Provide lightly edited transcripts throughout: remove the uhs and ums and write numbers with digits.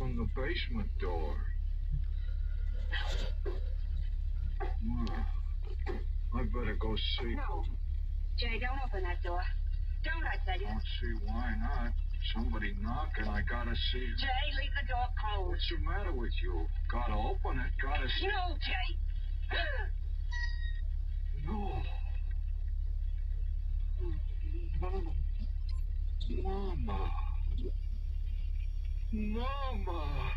from the basement door. Well, I better go see. No. Jay, don't open that door. Don't, I said. Don't see why not. Somebody knocking, I gotta see. Jay, leave the door closed. What's the matter with you? Gotta open it, gotta see. No, Jay. No. Mama. Mama.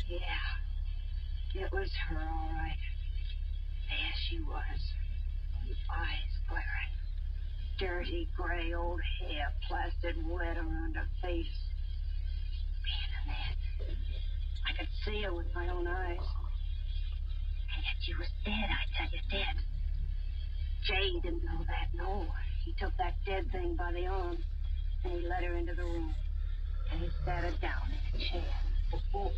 Yeah. It was her, all right. There she was. Eyes glaring. Dirty, gray old hair plastered wet around her face. Man, and that. I could see her with my own eyes. And yet she was dead, I tell you, dead. Jay didn't know that, no. He took that dead thing by the arm, and he led her into the room. And he sat her down in a chair. Oh,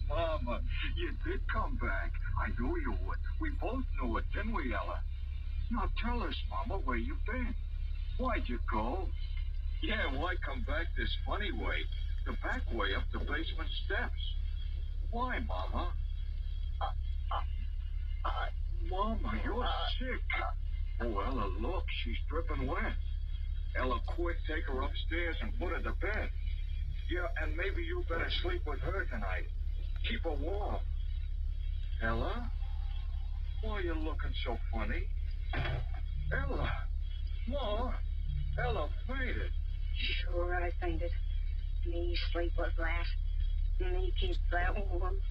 Mama, you did come back. I knew you would. We both knew it, didn't we, Ella? Now tell us, Mama, where you been. Why'd you go? Yeah, why come back this funny way? The back way up the basement steps. Why, Mama? Mama, you're sick. Oh, Ella, look, she's dripping wet. Ella, quick, take her upstairs and put her to bed. Yeah, and maybe you better sleep with her tonight. Keep her warm. Ella? Why are you looking so funny? Ella! Ma! Ella fainted. Sure, I fainted. Me sleep with that. Me keep that warm.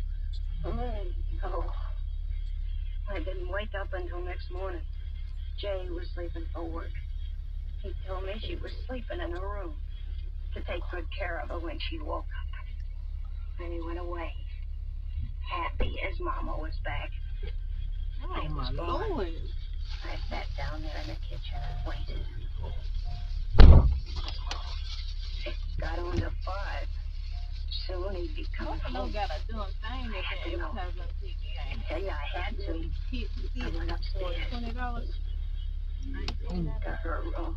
Oh, no. I didn't wake up until next morning. Jay was leaving for work. He told me she was sleeping in her room to take good care of her when she woke up. Then he went away, happy as Mama was back. Oh, my Lord. I sat down there in the kitchen and waited. It got on to 5. Soon he'd be coming home. Got a dumb thing that I tell you, I had to. I went upstairs $20. into her room.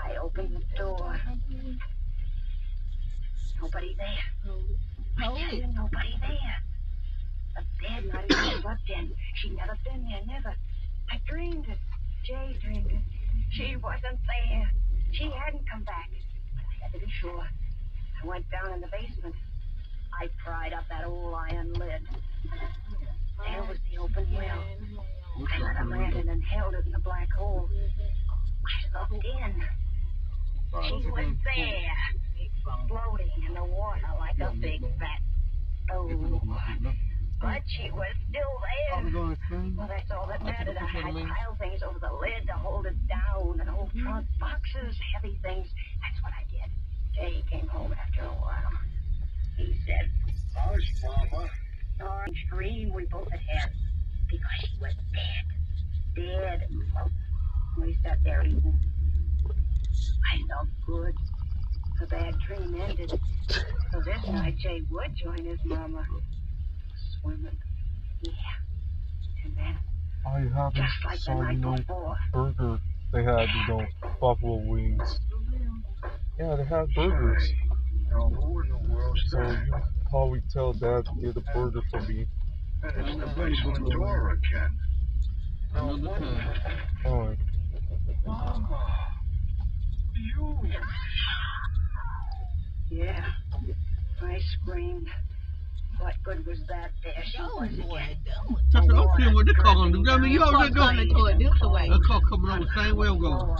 I opened the door. Nobody there. I tell you, nobody there. The bed not even slept in. She'd never been there, never. I dreamed it. Jay dreamed it. She wasn't there. She hadn't come back. But I had to be sure. I went down in the basement. I pried up that old iron lid. There was the open well. I lit a lantern and held it in the black hole. I looked in. She was there, floating in the water like a big fat bowl. But she was still there. Well, that's all that mattered. I had piled things over the lid to hold it down, and old trunk boxes, heavy things. That's what I did. Jay came home after a while. He said, Hush, Mama. orange dream we both had because she was dead. Dead. We sat there eating. I felt good. The bad dream ended. So this night Jay would join his mama. Swimming. Yeah. And then, I haven't just like the saw, night before. burger. They had, buffalo wings. Yeah, they had burgers. Now, who in the world's So that? you probably tell Dad to get a burger for me. And it's the basement door again. Now, what? Alright. Mama. You. Yeah. I screamed. What good was that there? She was again. I don't care what they call them. I mean, you already go. Coming to it this way. That car coming on the same way I'm going.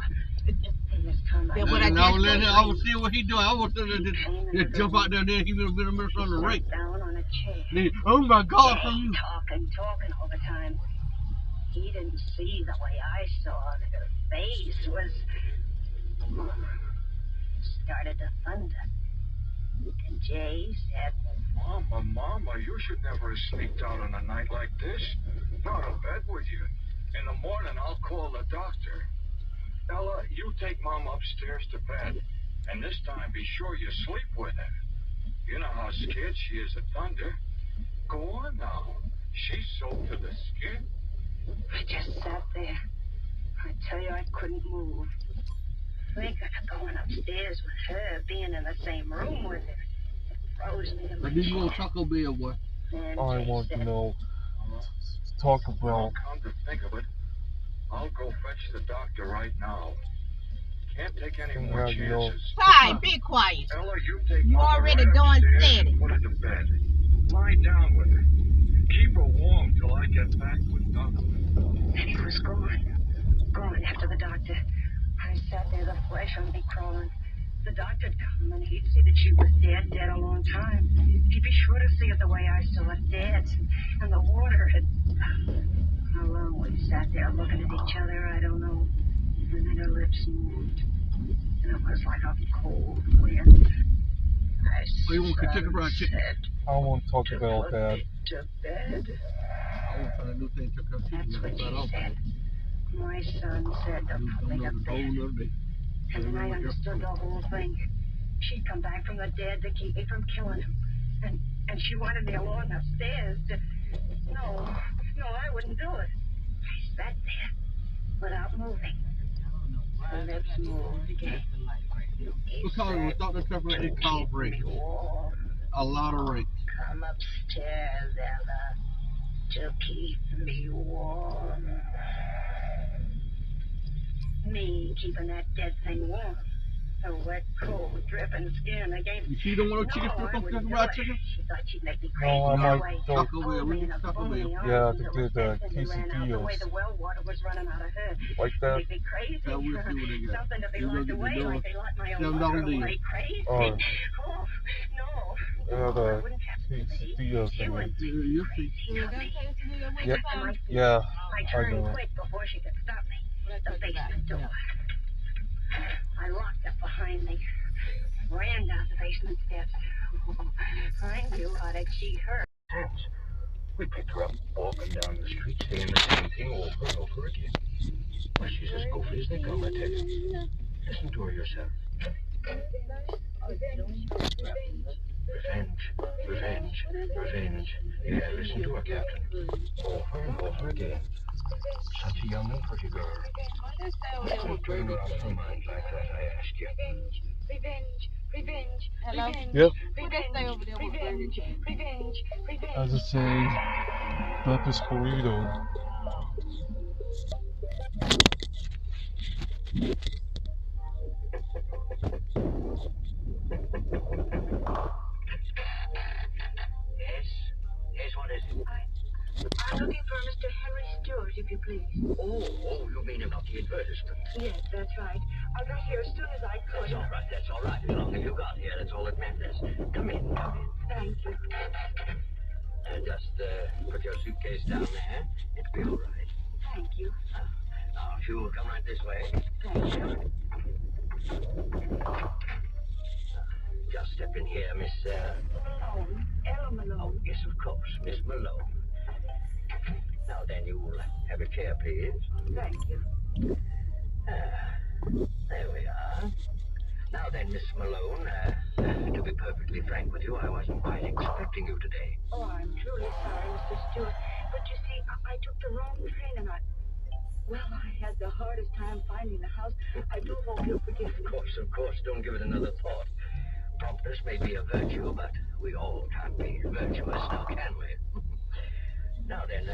Then what I And just I was seeing what he doing. I was just jump out there and then he would have been a minute on the rake. Down on a chair. Then, oh my God, from you. Talking all the time. He didn't see the way I saw that her face was started to thunder. And Jay said, Mama, you should never have sneaked out on a night like this. Not in bed with you. In the morning, I'll call the doctor. Ella, you take Mom upstairs to bed, and this time be sure you sleep with her. You know how scared she is of thunder. Go on now. She's soaked to the skin. I just sat there. I couldn't move. We got going upstairs with her, being in the same room with her. It froze me to I my need more chair. Taco Bell, boy. Then I Jay want to said, know. Talk Well, about. come to think of it, I'll go fetch the doctor right now. Can't take any Can more have your- chances. Fine, be quiet. Ella, you take You Mother already right done upstairs said and it. put her to bed. Lie down with her. Keep her warm till I get back with Doc. and he was gone after the doctor. I sat there, the flesh on me crawling. The doctor'd come and he'd see that she was dead a long time. He'd be sure to see it the way I saw it, dead. And the water had... How long we sat there looking at each other, I don't know. And then her lips moved. And it was like a cold wind. I Oh, you want Kentucky Fried Chicken? said I want to talk to about put that. me to bed. I was trying to do things to come That's chicken. what Got she right off. said. My son said to put me to Don't bed. know the day. And then I understood the whole thing. She'd come back from the dead to keep me from killing him. And she wanted me alone upstairs to... No, I wouldn't do it. I sat there without moving. Her lips moved again. Because Dr. Trevor it called rape. Warm. A lot of rape. Come upstairs, Ella, to keep me warm. Me keeping that dead thing warm. Her wet, cold, dripping skin against... You see, don't want no chicken No, I from wouldn't Kentucky do Fried it. Chicken? She thought she'd make me No, crazy I that might way. go. Taco Bell, Hold we me need in a Taco bony Bell. arms Yeah, until to it get fed and ran out the quesadillas. way the well water was running out of her. Like that? Make me crazy. Now we'll see what they got. Something to be You locked look at the away door. like they locked my own $7 mother deal. away. Crazy. Or Oh, no. Yeah, the It wouldn't happen to me. quesadillas. She I mean. wouldn't. You see. She got me. Yeah. And my feet. Yeah, I I turned know. quick before she could stop me. The basement door. I locked it behind me. Ran down the basement steps. I knew how to cheat her. We picked her up walking down the street saying the same thing over and over again. Well, she's as goofy as they come, I tell you. Listen to her yourself. Revenge, revenge, revenge. Yeah, listen to her, Captain. Over and over again. Such a young and pretty girl. Don't turn around her mind like that, I ask you. Revenge. Yep. Revenge. As I say, Pepper's burrito. Yes, what is it? I'm looking for Mr. Henry Stewart, if you please. Oh, you mean about the advertisement? Yes, that's right. I got here as soon as I could. That's all right. As long as you got here, that's all that matters. Come in. Thank you. Just put your suitcase down there. It'll be all right. Thank you. Now, if you'll come right this way. Thank you. Just step in here, Miss, Malone. Ella Malone. Oh, yes, of course, Miss Malone. Now, then, you'll have a chair, please. Thank you. There we are. Now then, Miss Malone, to be perfectly frank with you, I wasn't quite expecting you today. Oh, I'm truly sorry, Mr. Stewart. But you see, I took the wrong train and I had the hardest time finding the house. I do hope you'll forgive me. Of course, don't give it another thought. Promptness may be a virtue, but we all can't be virtuous, now can we? Now then,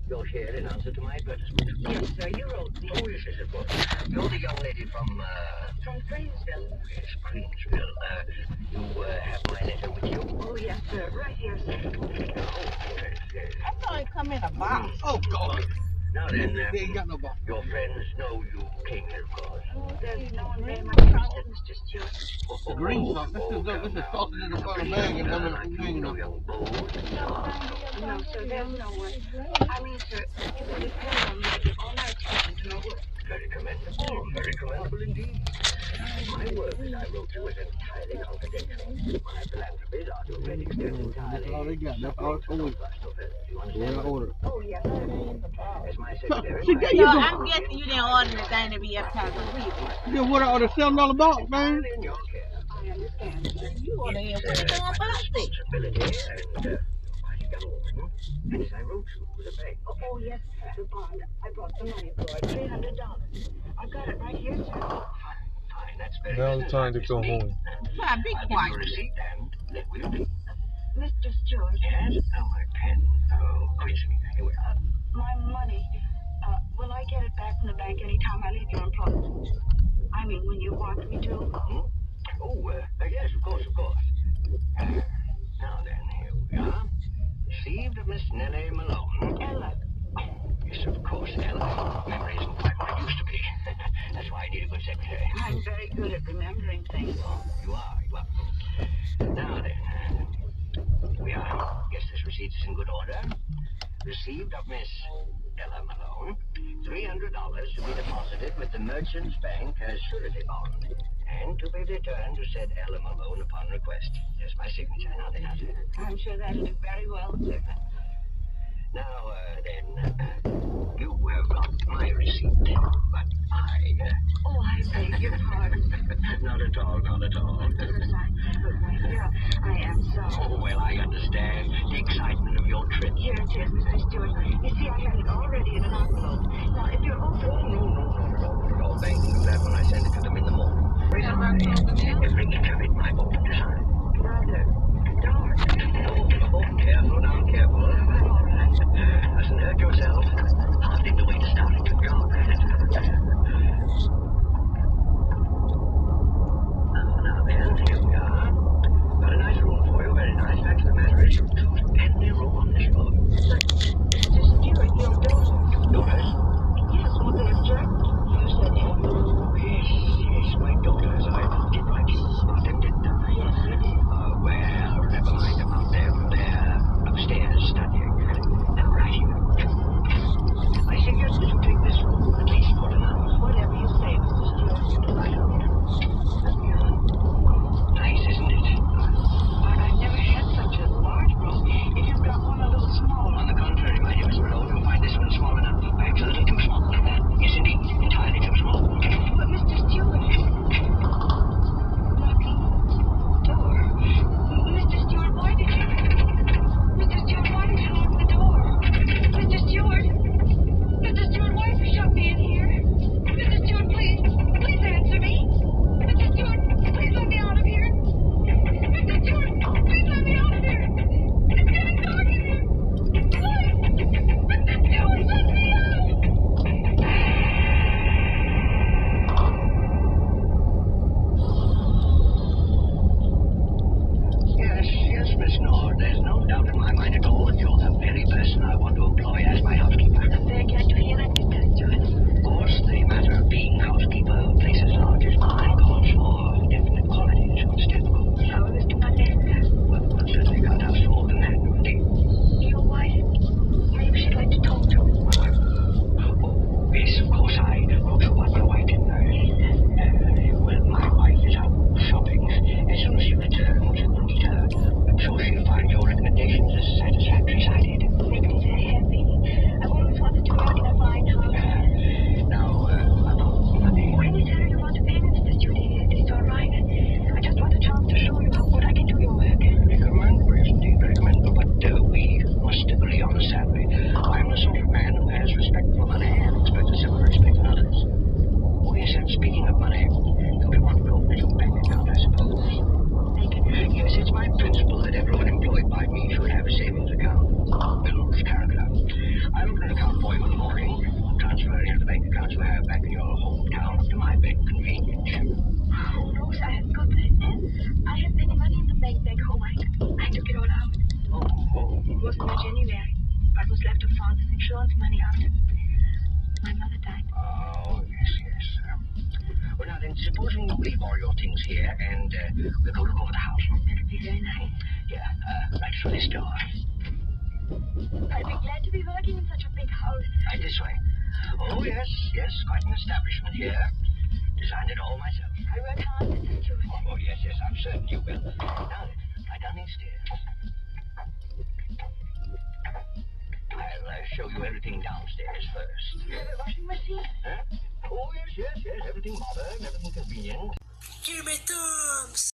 you're here in answer to my advertisement. Yes, sir, you wrote me. Oh, yes, of course. You're the young lady from, From Cranesville. Oh, yes, Queensville. You have my letter with you? Oh, yes, sir. Right here, sir. Oh, yes. I thought it come in a box. Oh, God. Now then, They ain't got no box. your friends know you came here, of course. Oh, there's no one very much interested, Mr. Stewart. The green sauce. This is sausage in the front of the bag and them in the thing. No young bull. No, sir, there's no one. I mean, sir, it would depend on making all my attention to my work. Very commendable indeed. My work, as I wrote you, is entirely confidential. My philanthropies are to a great extent entirely... That's all they got. That's all it's always. Do you Yeah, understand? order. Oh, yes, sir. As my secretary... She gave you So the. I'm guessing you didn't order the thing to be uptight to read it. You what? Order $7 box, man. In your care. I understand, sir. You ordered it. What you doing about it? Responsibility and, quite a young woman. And as I wrote you, with a bank. Oh, yes, the bond. I brought the money for it, $300. I I've got it right here, sir. Fine, that's very Now's the time to go business-like, home. Why, be I'll give you a quiet. receipt and that will do. Mr. Stewart, Yes? Oh, my pen. Oh, yes, here we are. my money, will I get it back from the bank anytime I leave your employment? I mean, when you want me to. Hmm? Oh, yes, of course, of course. Now then, here we are. Received of Miss Nellie Malone. Ella. Yes, of course, Ella. Memory isn't quite what it used to be. That's why I need a good secretary. I'm very good at remembering things. Oh, you are. Now then, we are. Guess this receipt is in good order. Received of Miss Ella Malone, $300 to be deposited with the Merchants Bank as surety bond, and to be returned to said Ella Malone upon request. There's my signature. Now then, how's it? I'm sure that'll do very well, sir. Now, then, you have got my receipt, but Oh, I beg your pardon. not at all, not at all. Here, I am sorry. Oh, well, I understand the excitement of your trip. Here it is, Mr. Stewart. You see, I had it already in an envelope. Now, if you're open... No, they can do that when I send it to them in the morning. Every inch of it, my boat to sign. Rather dark. Oh, careful now, careful. Doesn't hurt yourself. Hardly the way to start a good job. Now then, here we are. Got a nice room for you, very nice. Fact of the matter is, you choose any room on this floor. Mr. Stewart, your daughter... Daughters? Yes, will they object? You said Ella. Yes, my daughters. I did write you about them, didn't I? Yes, you did. Well, never mind about them. They're upstairs studying and writing. I suggest that you take this room, at least for tonight. Whatever you say, Mr. Stewart. Right on here. Nice, isn't it? But I've never had such a large room. If you've got one a little small... On the contrary, my dear Miss Malone, you'll find this one small enough. Perhaps a little too small. Yes, indeed. Entirely too small. But Mr. Stewart... Locking door. Mr. Stewart, why did you... Mr. Stewart, why did you lock the door? Mr. Stewart... Mr. Stewart, why did you shut me in here? Mr. Stewart, please. Please answer me. Mr. Stewart, please let me out of here. Mr. Stewart, please let me out of here. It's getting dark in here. Please. Mr. Stewart, let me out. Yes, Miss Nord. There's no doubt in my mind at all that you're the very person I want to employ as my housekeeper. I'm very glad to hear that, Mr. Stewart. Of course, the matter of being housekeeper of places large as mine calls for definite qualities, understandable. So, Mr. Monday, Well, one certainly can't ask for more than that, indeed. your wife, maybe she'd like to talk to me. Oh, yes, of course, I wrote you about my wife, didn't I? Well, my wife is out shopping. As soon as she returns, we'll meet her. I'm sure she'll find your recommendations as satisfactory as I did. Make me very happy. I've always wanted to work in a fine house. Now, about money. When you tell her you want to pay me, Mr. Stewart, it's all right. I just want a chance to show you how good I can do your work. Recommendable, yes, indeed, recommendable, but we must agree on a salary. I'm the sort of man who has respect for money and expect a similar respect in others. Oh, yes, and speaking of money, don't you want to open your bank account, I suppose? Yes, it's my principle that everyone employed by me should have a savings account. Builds character. I'll open an account for you in the morning, transfer any of the bank accounts you have back in your hometown to my bank convenience. Oh, Rose, I have got that. I have any money in the bank back home. I took it all out. Oh. It wasn't much anywhere. What was left of father's insurance money after my mother died. Oh, yes. Well, now then, supposing you leave all your things here and we'll go look over the house. That'd be very nice. Yeah, right through this door. I'd be glad to be working in such a big house. Right this way. Oh, yes, quite an establishment here. Designed it all myself. I work hard, Mr. Stewart. Oh, yes, I'm certain you will. Now then, right down these stairs. I'll show you everything downstairs first. You have a washing machine? Huh? Oh, yes, everything modern, everything convenient. Jimmy Thumbs!